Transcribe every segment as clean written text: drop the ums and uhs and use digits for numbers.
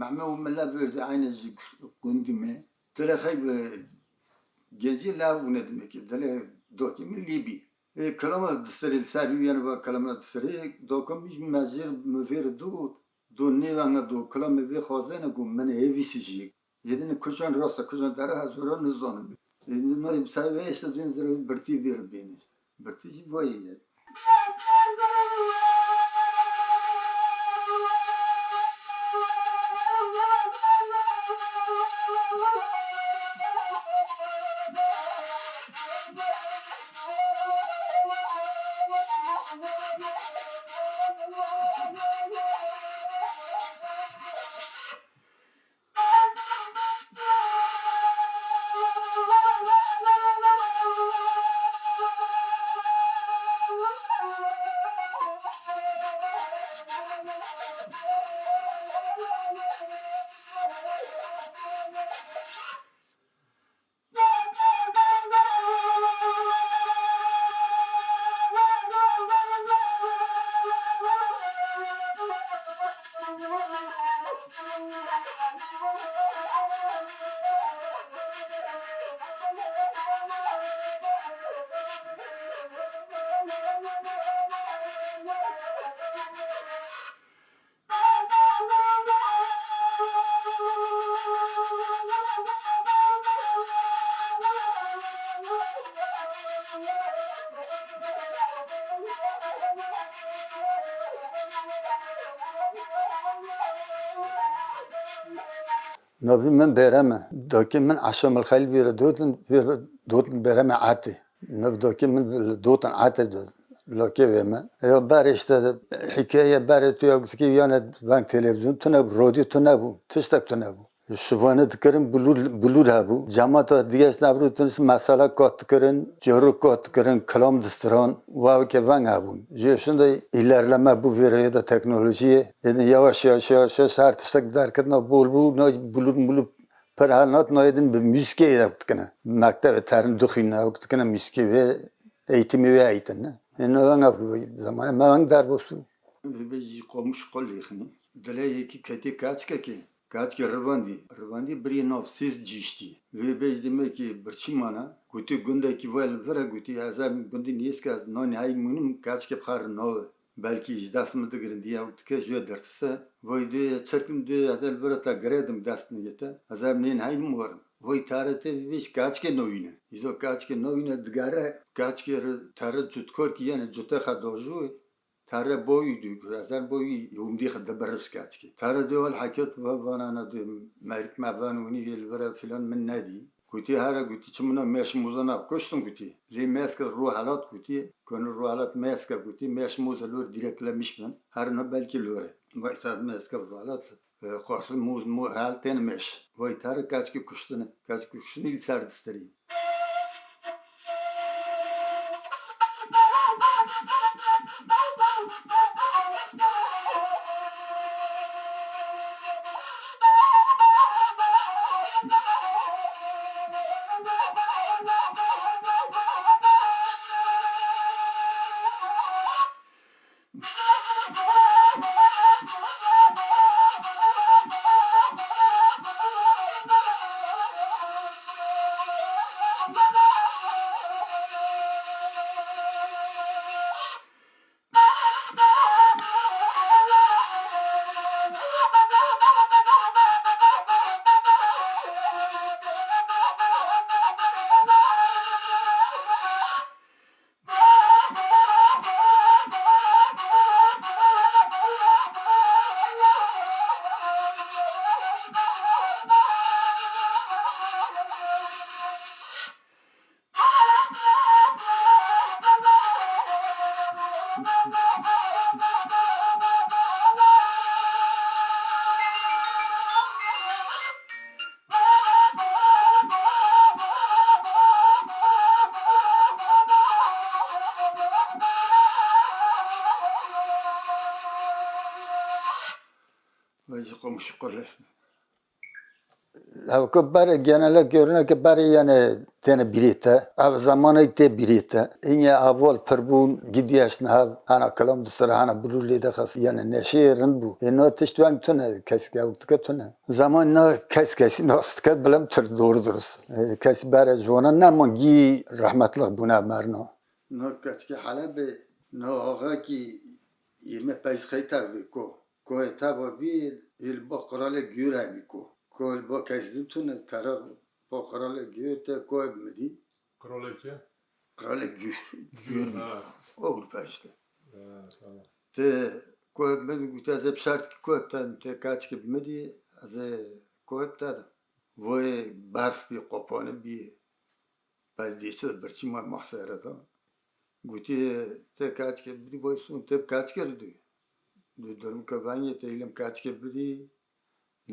معمه وملا برد عين الزك قندمه تلا خيب جنزي لا وندمك تلا دوكي من ليبي كلام الدستري الساري يعني بكلام الدستري دوكم مش مزير مفير دو نيوانا دو كلام بي خوزنا قوم من هيفي سجيك يدين كوشان راستا كوشان دارها زورا نزون ما يبساوي ايش تدين زر برتي بير بينس برتي جي بوي نوفي من بيرامة دوكي من عشام الخيل بير دوتن بيرامة عاتي نوف دوكي من دوتن عاتي لوكي بيما يو بارش حكاية باري تو يوكي يانا بانك تلفزيون تنابو روديو تنابو تشتك تنابو شوفانه تكرن بلور هابو جامعة دیگه نبرو تونس مسئله کات کرن جورو کات کرن کلام دستران واو که ونگ هابون جوشنده ایلرلمه بو ویرایه دا تکنولوژی یعنی یواش هر تشتک در کدنا بلور پر حالات نایدن به موسیقی یابد کنه مکتب ترن دخینه یابد کنه موسیقی و eğitimi ve eğitim. Ne ونگ zaman ما ونگ در بسو. بیشی قومش قلی خنی دلایه کی کتی kaç ki Rwandi biri nafsiz cişti. Ve bezdime ki birçimana guti gündeki vel vera guti azam gündi niyeska non hay munum kaç ki par no belki ijdasmı da girin diye utke jö dertse voyde çerkim de adel vera ta gredim dastını gete azam nen hay mu var. Voy tarete viş kaç ki noyne. İzo kaç ki noyne dgara kaç ki tarı cutkor ki yani cute khadoju تاره بوی دو گذر بوی یومدی خد برس کاتکی تاره دول حکیت و وانا دو مرک مبانونی ویلورا فلان من ندی گویی هر گویی چمنا مش موزنا کشتم گویی لی ماسک رو حالات گویی کن رو حالات ماسک گویی مش موز لور دیرک لمیشمن هر نبالکی لوره وقت ماسک رو حالات خاص موز حالتين مش وای تاره کاتکی کشتنی سردستری ويجي قوم شقر هاوکو برای genelde görüne ki برای yani tane birite, av zamanı te birite. İnya aval perbun gidiyaş ne ana kalam dusra ana bulurli de khas yani neşirin bu. No tiştvan tune keske avtuk tune. Zaman ne keske no skat bilim tır doğru durus. Kes bare jona ne gi rahmetli buna marno. No keske hala be no ağa ki 25 khayta be ko. Ko etaba bir il baqrale güre be ko. Kol با کشیدیم تونه طرف با قرال گیر تا کوه بمدی قرال که؟ قرال گیر اول پشته tamam. تا کوه بمدی گوته از بشرط که کوه تا کچ که بمدی از کوه تا وای برف بی قپانه بی بعد دیشه برچی ما محصره دا گوته تا کچ که بمدی وای سون تا کچ کردی دورم که بانی تا ایلم کچ که بمدی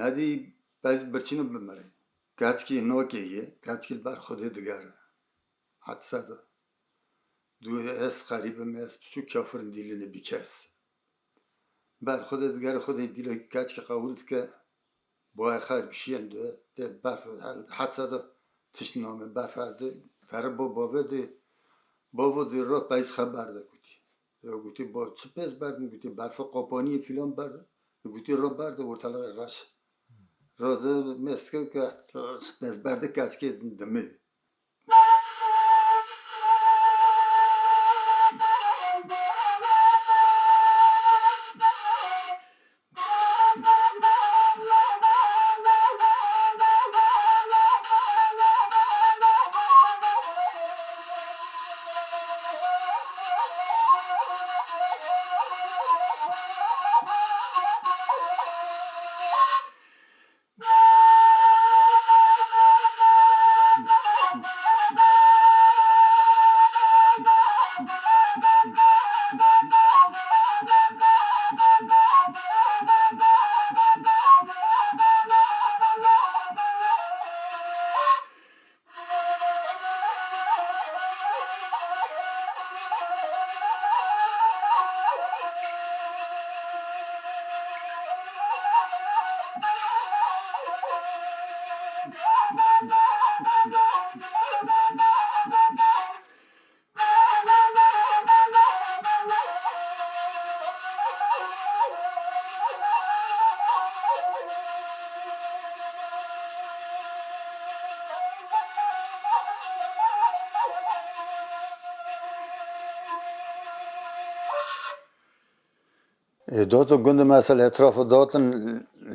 ندی بعد برچینو بمره کچکی نوکیه کچکی بر خودی دگره حدسه ده دوی از قریب میز شو کافرن دیلینه بیکس بر خودی دگره خودی دیله کچکی قبول که باید خیر بشین ده برف حدسه ده تشنامه برف ده فره بابا دی را پیس خبر ده گوتی با چه پیس برد گوتی برف قاپانی فیلم برد گوتی را برد ورطلق راش را ده مسکه که پیس برده کچکی دمه دوتو گند مثلا اطراف دوتن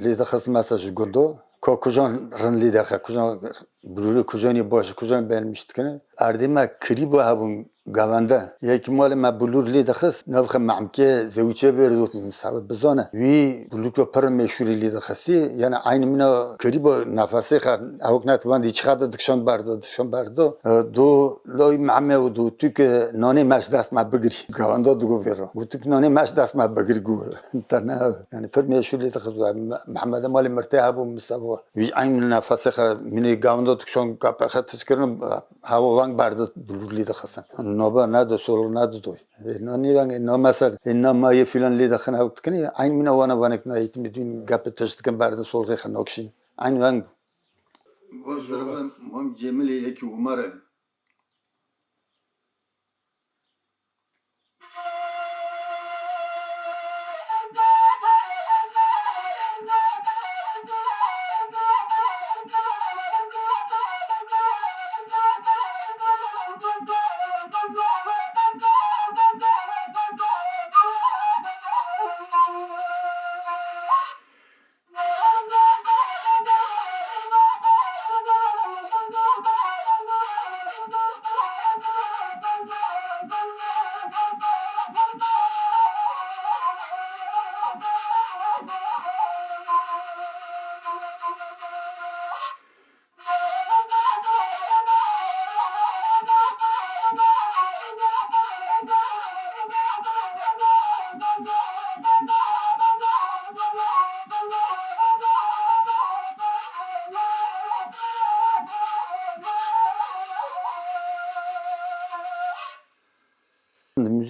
لیده خست مثلا گندو که کجان رن لیده خست کجان بروری کجانی باشه کجان بین میشت کنه اردی ما کری با هبون گوانده یکی مال ما بلور لیده خست نبخه معمکه زوجه بیردوت مصابه بزانه وی بلور که پر مشوری لیده خستی یعنی عین مینا کری با نفسی خد اوک نتوان دی چقدر دکشان برده دو لای معمه و دو تو که نانی مش دست ما بگیری گوانده دو گویرا و تو که نانی مش دست ما بگیری گور تنها یعنی پر مشوری لیده خست محمد مال مرتاح و مصابه وی عین نفسی خد منی گوانده دکشان کاپ خد تشکرن هوا وانگ برده بلور لیده خستن نوبا نادو سولو نادو دوی نانی وانگ نو مثلا اینا ما یه فلان لیده خن هاوت کنی عین مینا وانا کنه ایت میدون گپ تشتکن برده سولو خن نوکشین عین وانگ وزرا مهم جمله یکی عمره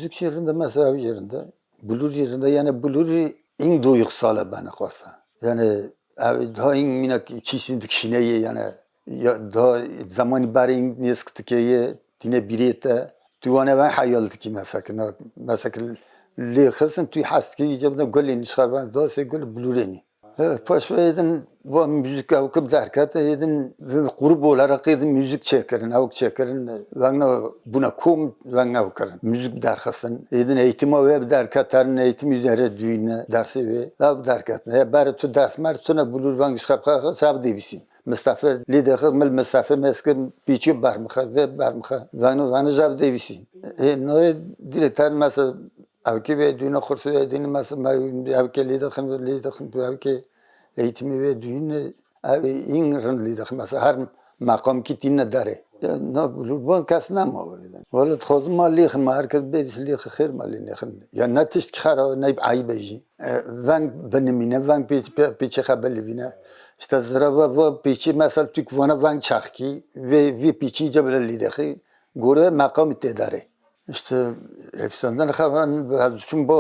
Müzik şehrinde mesela yerinde, blur yerinde yani blur in duygusal bana kalsa. Yani دا این مینا چیزی دکشینه یعنی یا دا زمانی برای این نیست که دینه بیریته توانه و حیالت کی مثلا لی خصن توی هست که ایجاب نه گلی نشخار بند داسه گل بلورینی پاش ایدن با موزیک او کب درکت ایدن قرب ولا رقیدن موزیک چکرن او چکرن وانگنا بنا کوم وانگ او کرن موزیک درخستن ایدن eğitim او درکترن eğitim üzere düğüne dersi ve او درکت نه برای تو درس مرد تو نه بلور وانگ شخار خواهد سب دیویسین مسافه لیده خود مل مسافه مسکر پیچی برمخه و برمخه وانو جاب دیویسین نه دیرتر مثلا او که به düğüne kursu edin mesela او که لیده خن او که eğitimi ve düğünü این لیده مثلا هر مقام کی تین نداره نه بلور کس نماویدن ولی خود ما لیخ ما هرکس بیش لیخ خیر مالی نیخن یا نتیش خرا نیب عیب بجی ونگ بنمینه ونگ پیچ خبلی بینه işte zira ve piçi mesela Türk vana ونگ çakki ve piçi cebel لیده خی گوره مقام تداره işte hepsinden خواهن چون با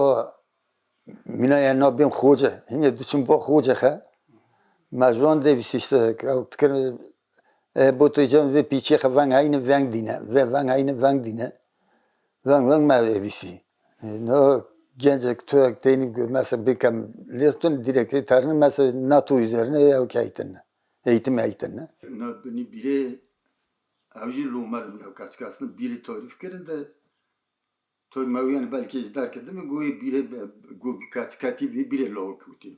مینا یا نابیم خوجه هنگه دوچون با خوجه خه مجبوران دویسی işte تکر بوتویجان و پیچی خه ونگ aynı ونگ dine ve ونگ aynı ونگ dine ونگ mevevisi no gencek tüyek deyinip mesela bekam lirtun direkt tarını mesela NATO üzerine ya eğitim eğitimine. Ne beni biri avcı lumarım ya kaçkasını biri tarif kerin de toy maviyan belki izler kedim goy biri go kaç kati biri log kuti.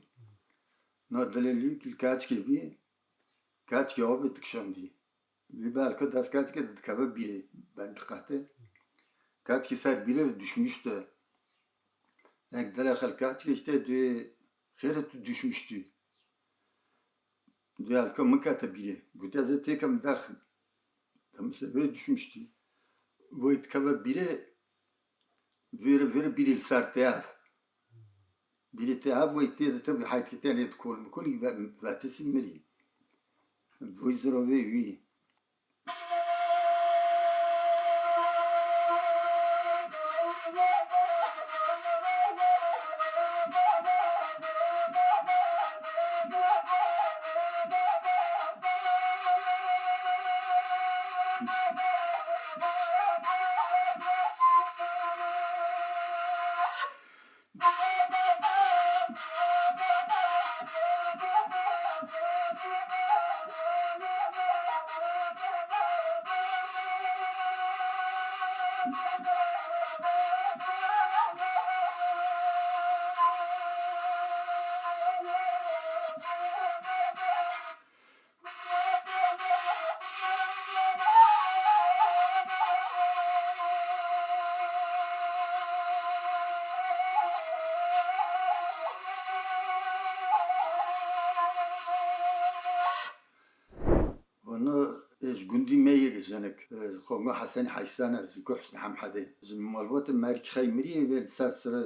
Ne dalili ki kaç ki abi tıkşandi. Bir belki das kaç ki tıkaba biri ben tıkatı. Kaç ki ser biri düşmüştü. Ekdele kaç ki işte خیرت düşmüştü. Diğer mıkata biri. Bu da tekam dersin. Tam sebebi düşmüştü. Bu itkaba biri biri sertiyaf. Biri tehab bu itti tabi hayatiyet etkol kul ve tesimri. Bu izravi vi. Onu gündü meye gezenek. Kongo Hasan Haysan az kuhs ham hadi. Zmalvat merk khaymri ve sarsra.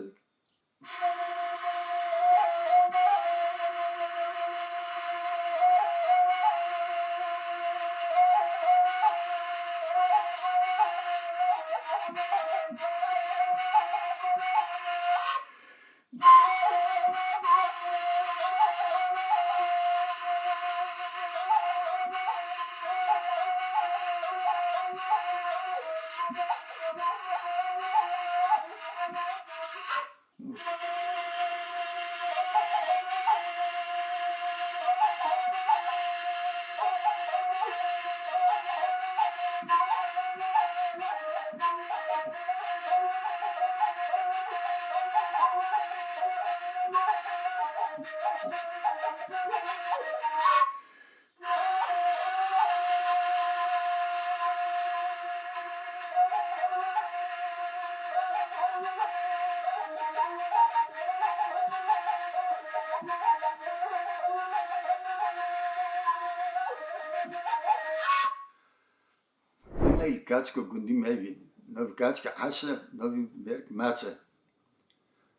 Kaç ko gündü mevi. Nav kaç ki aşa navi berk maça.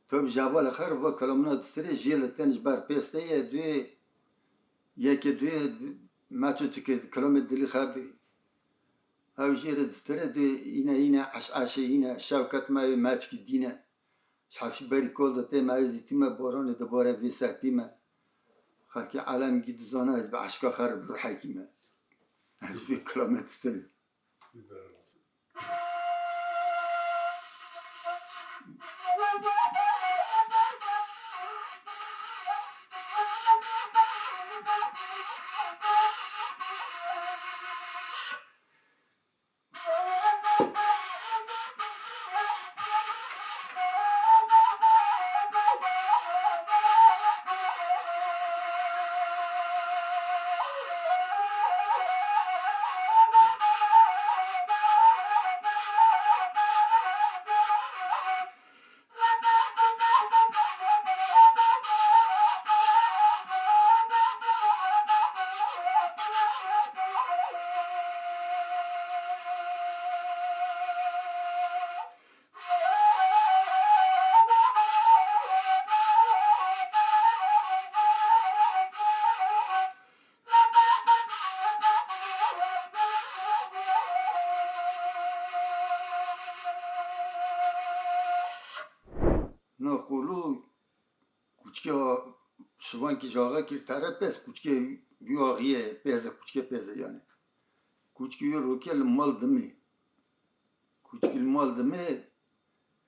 Tabi jabal khar va kalamna tsire jel teniş bar peste ye dü yeke dü maça çıkı kalamet dili khabi. Av jere tsire dü yine aşa yine şavkat mavi maç ki dine. Şafşi bari kol da te mavi zitima boran da bora visaktima. خلقي عالم جد زانا بعشقا خرب رو حكيمة في كلامات السنة سيبر نقولو كوچكي شوان كي جاغا كي طرف بس كوچكي بيواغيه بيز كوچكي بيز يعني كوچكي روكي المال دمي كوچكي المال دمي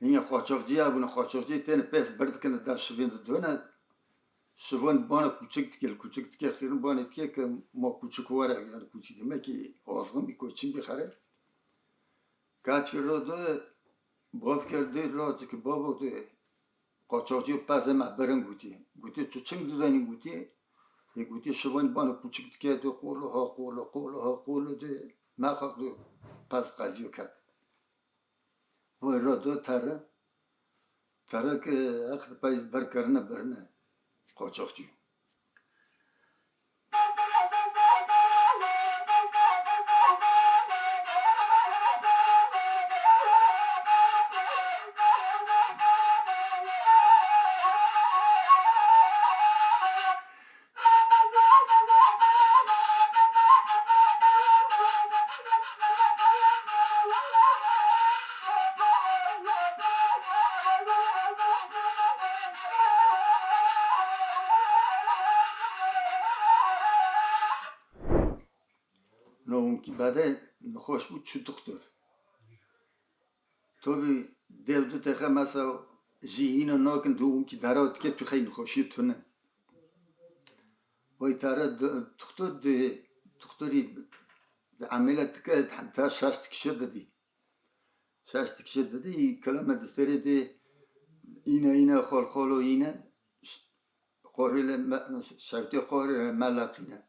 هي قاچاقچي ابو قاچاقچي تن بس برد كن دا شوين دونا شوان بانا كوچك تكل خير بانا تكل ما كوچك ورا يعني كوچك دمي كي اوزغم بي كوچين بخره كاچ رو دو باف کرده راځي که بابا دو قاچاقچی پس ما برن گوتی تو چنگ دزانی گوتی یه گوتی شوان بانو کوچک دیگه دو قولو دو ما خواهد دو پس قضیو کرد و را دو تره که اخر پایز برنه قاچاقچی نه اون که بعده خوش بود چو دختر تو بی دیو دو تخه مثلا جیهین ناکن دو اون که درات که تو خیلی خوشی تونه وی تره دختری به عملت که حتی شست کشه دادی کلمه دستری دی اینه خال و اینه قهر شرطی قهر ملقینه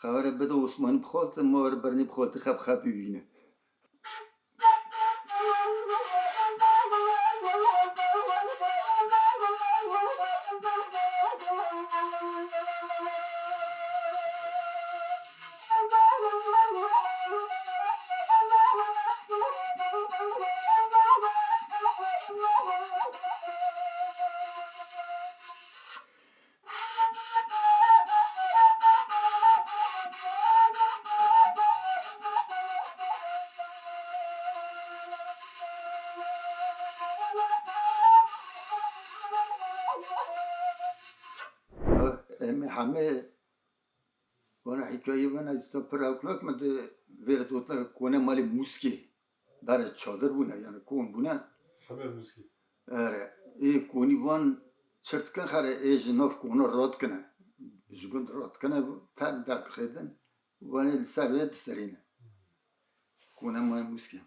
خبر بده عثمانی بخواد مار برنی بخواد خب ببینه همه وانا حکایه وانا استا پراکلاک من ده وردوتلا کنه مالی موسکی برای چادر بونه یعنی کون بونه همه موسکی اره ای کونی وان چرت کن خره ای جناف کونه راد کنه جگند راد کنه تر در خیدن وانی سرویت سرینه کنه مالی موسکی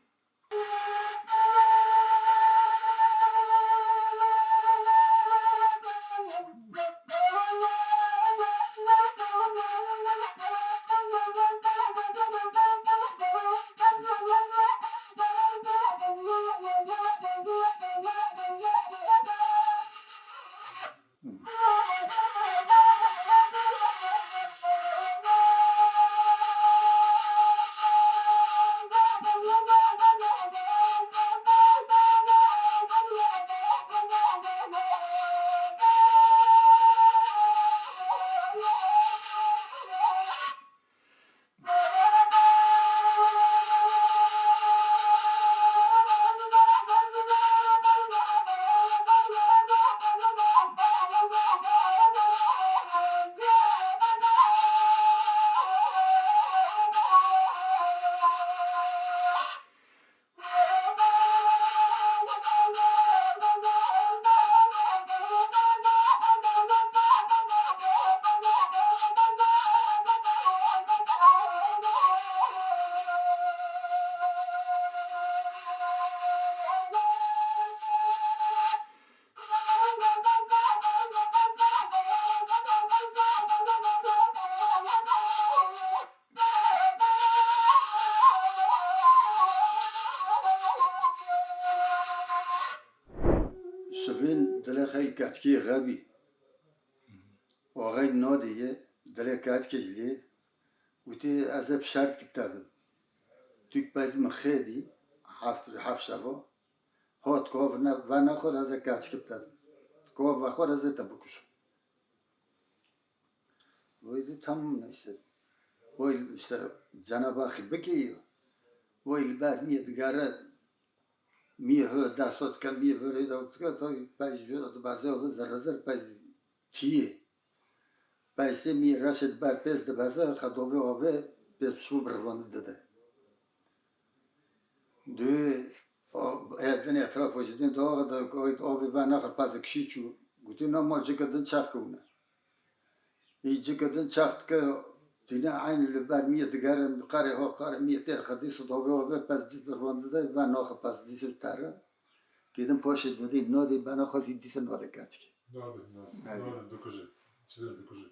خیلی کچکی غبی آقای نادیه دل کچکشلی وقتی از شرط کردم توی باید مخیلی هفت شبا هات کاف نه و نخور از کچک کردم کاف و خور از تبکشم ویدی تمام نشد ویل işte Cenab-ı Hak بکی ویل بر میاد گرد میه دستات کن میه ولی دکتر که تا پس جود بعضی وقت زرزر پس کیه پس می رشد بر پس بعضی خدابه آبه پس شو بروند داده دو ایدن اطراف وجودن داغ دا کویت آبی و نخر پس کشیچو گویی نما جکدن چخ کنه ای جکدن چخ که دینا عین لبر میاد گرم قاره ها قاره میاد خدی صدابه آبه پس دید بروند داده و نخر پس دیسر تره Gidin poşet dedi, nadi bana khasi dise nadi kaçki. Nade, dokaži. Čeder dokaži.